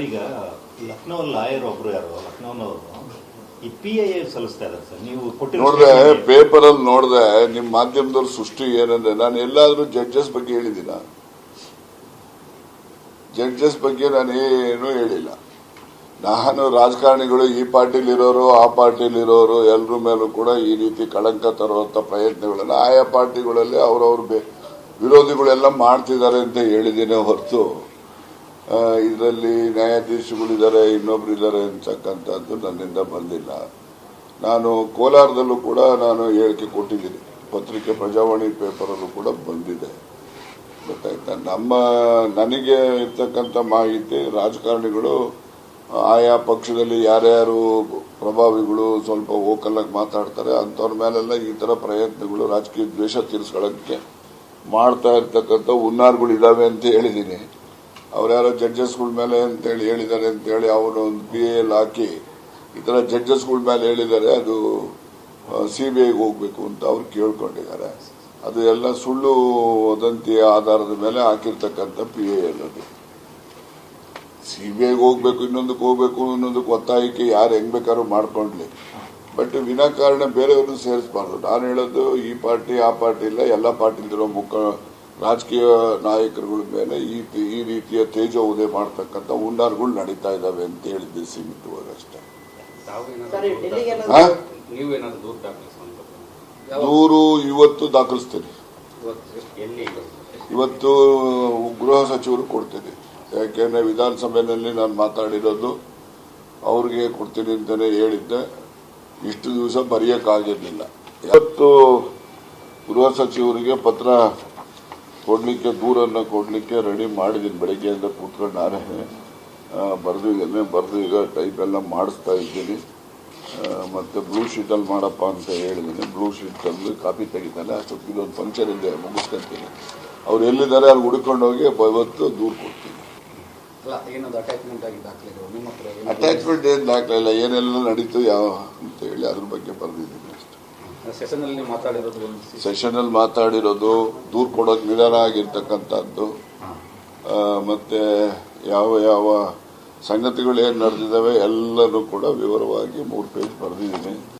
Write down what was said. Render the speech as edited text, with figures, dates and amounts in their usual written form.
ಈಗ ಲಕ್ನೋ ಲಾಯರ್ ಒಬ್ರು ಯಾರು ಲಕ್ನೋನವರು ಈ PIA ಸಲ್ಲಿಸ್ತಾ ಇದ್ದಾರೆ ಸರ್. ನೀವು ನೋಡಿದ್ರೆ ಪೇಪರ್ ಅಲ್ಲಿ ನೋಡಿದ್ರೆ ನಿಮ್ ಮಾಧ್ಯಮದವ್ರ ಸೃಷ್ಟಿ ಏನಂದ್ರೆ ನಾನು ಎಲ್ಲಾದ್ರೂ ಜಡ್ಜಸ್ ಬಗ್ಗೆ ಹೇಳಿದಿನ? ಜಡ್ಜಸ್ ಬಗ್ಗೆ ನಾನು ಏನು ಹೇಳಿಲ್ಲ. ನಾನು ರಾಜಕಾರಣಿಗಳು ಈ ಪಾರ್ಟಿಲಿರೋರು ಆ ಪಾರ್ಟಿಲಿರೋರು ಎಲ್ಲರ ಮೇಲೂ ಕೂಡ ಈ ರೀತಿ ಕಳಂಕ ತರುವಂತ ಪ್ರಯತ್ನಗಳನ್ನ ಆಯಾ ಪಾರ್ಟಿಗಳಲ್ಲಿ ಅವರವ್ರ ವಿರೋಧಿಗಳೆಲ್ಲ ಮಾಡ್ತಿದ್ದಾರೆ ಅಂತ ಹೇಳಿದ್ದೇನೆ ಹೊರತು ಇದರಲ್ಲಿ ನ್ಯಾಯಾಧೀಶಗಳಿದ್ದಾರೆ ಇನ್ನೊಬ್ರು ಇದ್ದಾರೆ ಅಂತಕ್ಕಂಥದ್ದು ನನ್ನಿಂದ ಬಂದಿಲ್ಲ. ನಾನು ಕೋಲಾರದಲ್ಲೂ ಕೂಡ ನಾನು ಹೇಳಿಕೆ ಕೊಟ್ಟಿದ್ದೀನಿ, ಪತ್ರಿಕೆ ಪ್ರಜಾವಾಣಿ ಪೇಪರಲ್ಲೂ ಕೂಡ ಬಂದಿದೆ. ಗೊತ್ತಾಯ್ತಾ? ನನಗೆ ಇರ್ತಕ್ಕಂಥ ಮಾಹಿತಿ ರಾಜಕಾರಣಿಗಳು ಆಯಾ ಪಕ್ಷದಲ್ಲಿ ಯಾರ್ಯಾರು ಪ್ರಭಾವಿಗಳು ಸ್ವಲ್ಪ ಓಕಲ್ಲಾಗಿ ಮಾತಾಡ್ತಾರೆ ಅಂಥವ್ರ ಮೇಲೆಲ್ಲ ಈ ತರ ಪ್ರಯತ್ನಗಳು ರಾಜಕೀಯ ದ್ವೇಷ ತೀರಿಸ್ಕೊಳ್ಳೋಕ್ಕೆ ಮಾಡ್ತಾ ಇರ್ತಕ್ಕಂಥ ಹುನ್ನಾರಗಳು ಇದಾವೆ ಅಂತ ಹೇಳಿದ್ದೀನಿ. ಅವ್ರ್ಯಾರೋ ಜಡ್ಜಸ್ಗಳ ಮೇಲೆ ಅಂತೇಳಿ ಹೇಳಿದ್ದಾರೆ ಅಂತೇಳಿ ಅವರು ಒಂದು PIL ಹಾಕಿ ಈ ತರ ಜಡ್ಜಸ್ಗಳ ಮೇಲೆ ಹೇಳಿದ್ದಾರೆ, ಅದು CBIಗೆ ಹೋಗ್ಬೇಕು ಅಂತ ಅವ್ರು ಕೇಳ್ಕೊಂಡಿದ್ದಾರೆ. ಅದು ಎಲ್ಲ ಸುಳ್ಳು ವದಂತಿಯ ಆಧಾರದ ಮೇಲೆ ಹಾಕಿರ್ತಕ್ಕಂಥ PIL ಅದು. CBIಗೆ ಹೋಗ್ಬೇಕು, ಇನ್ನೊಂದಕ್ಕೆ ಹೋಗ್ಬೇಕು, ಇನ್ನೊಂದಕ್ಕೆ ಒತ್ತಾಯಕ್ಕೆ ಯಾರು ಹೆಂಗ್ ಬೇಕಾದ್ರೂ ಮಾಡ್ಕೊಂಡ್ಲಿ, ಬಟ್ ವಿನಾಕಾರಣ ಬೇರೆಯವ್ರನ್ನ ಸೇರಿಸಬಾರ್ದು. ನಾನು ಹೇಳೋದು ಈ ಪಾರ್ಟಿ ಆ ಪಾರ್ಟಿ ಇಲ್ಲ, ಎಲ್ಲ ಪಾರ್ಟಿಲಿರೋ ರಾಜಕೀಯ ನಾಯಕರುಗಳ ಮೇಲೆ ಈ ರೀತಿಯ ತೇಜ ಉದಯ ಮಾಡತಕ್ಕಂಥ ಹುನ್ನಾರಗಳು ನಡೀತಾ ಇದಾವೆ ಅಂತ ಹೇಳಿದ್ದೆ ಸೀಮಿತವಾಗಿ ಅಷ್ಟೇ. ದೂರು ಇವತ್ತು ದಾಖಲಿಸ್ತೇನೆ, ಇವತ್ತು ಗೃಹ ಸಚಿವರು ಕೊಡ್ತೇನೆ. ಯಾಕೆಂದ್ರೆ ವಿಧಾನಸಭೆಯಲ್ಲಿ ನಾನು ಮಾತಾಡಿರೋದು ಅವ್ರಿಗೆ ಕೊಡ್ತೀನಿ ಅಂತಾನೆ ಹೇಳಿದ್ದೆ. ಇಷ್ಟು ದಿವಸ ಬರೆಯಕ್ಕಾಗಿರ್ಲಿಲ್ಲ. ಇವತ್ತು ಗೃಹ ಸಚಿವರಿಗೆ ಪತ್ರ ಕೊಡ್ಲಿಕ್ಕೆ, ದೂರನ್ನ ಕೊಡ್ಲಿಕ್ಕೆ ರೆಡಿ ಮಾಡಿದ್ದೀನಿ. ಬೆಳಗ್ಗೆಯಿಂದ ಕೂತ್ಕೊಂಡು ನಾನೇ ಬರೆದಿದ್ದೇನೆ. ಬರೆದು ಈಗ ಟೈಪ್ ಎಲ್ಲ ಮಾಡಿಸ್ತಾ ಇದ್ದೀನಿ. ಮತ್ತೆ ಬ್ಲೂ ಶೀಟ್ ಅಲ್ಲಿ ಮಾಡಪ್ಪ ಅಂತ ಹೇಳಿದ್ದೀನಿ. ಬ್ಲೂ ಶೀಟ್ ಅಲ್ಲಿ ಕಾಪಿ ತೆಗಿತಾನೆ. ಅಷ್ಟೊತ್ತಿಗೆ ಇದೊಂದು ಫಂಕ್ಷನ್ ಇದೆ, ಮುಗಿಸ್ಕೊಂತೀನಿ. ಅವ್ರು ಎಲ್ಲಿದ್ದಾರೆ ಅಲ್ಲಿ ಹುಡ್ಕೊಂಡು ಹೋಗಿ ಇವತ್ತು ದೂರ ಕೊಡ್ತೀನಿ. ಅಟ್ಯಾಚ್ಮೆಂಟ್ ಏನ್ ದಾಖಲೆ ಇಲ್ಲ, ಏನೆಲ್ಲ ನಡೀತು ಯಾವ ಅಂತ ಹೇಳಿ ಅದ್ರ ಬಗ್ಗೆ ಬರೆದಿದ್ದೀನಿ ಅಷ್ಟೇ. ಸೆಷನ್ ಅಲ್ಲಿ ಮಾತಾಡಿರೋದು, ದೂರ್ ಕೊಡೋಕೆ ನಿಧಾನ ಆಗಿರ್ತಕ್ಕಂಥದ್ದು, ಮತ್ತೆ ಯಾವ ಯಾವ ಸಂಗತಿಗಳು ಏನ್ ನಡೆದಿದ್ದಾವೆ ಎಲ್ಲನೂ ಕೂಡ ವಿವರವಾಗಿ 3 ಪೇಜ್ ಬರೆದಿದ್ದೀನಿ.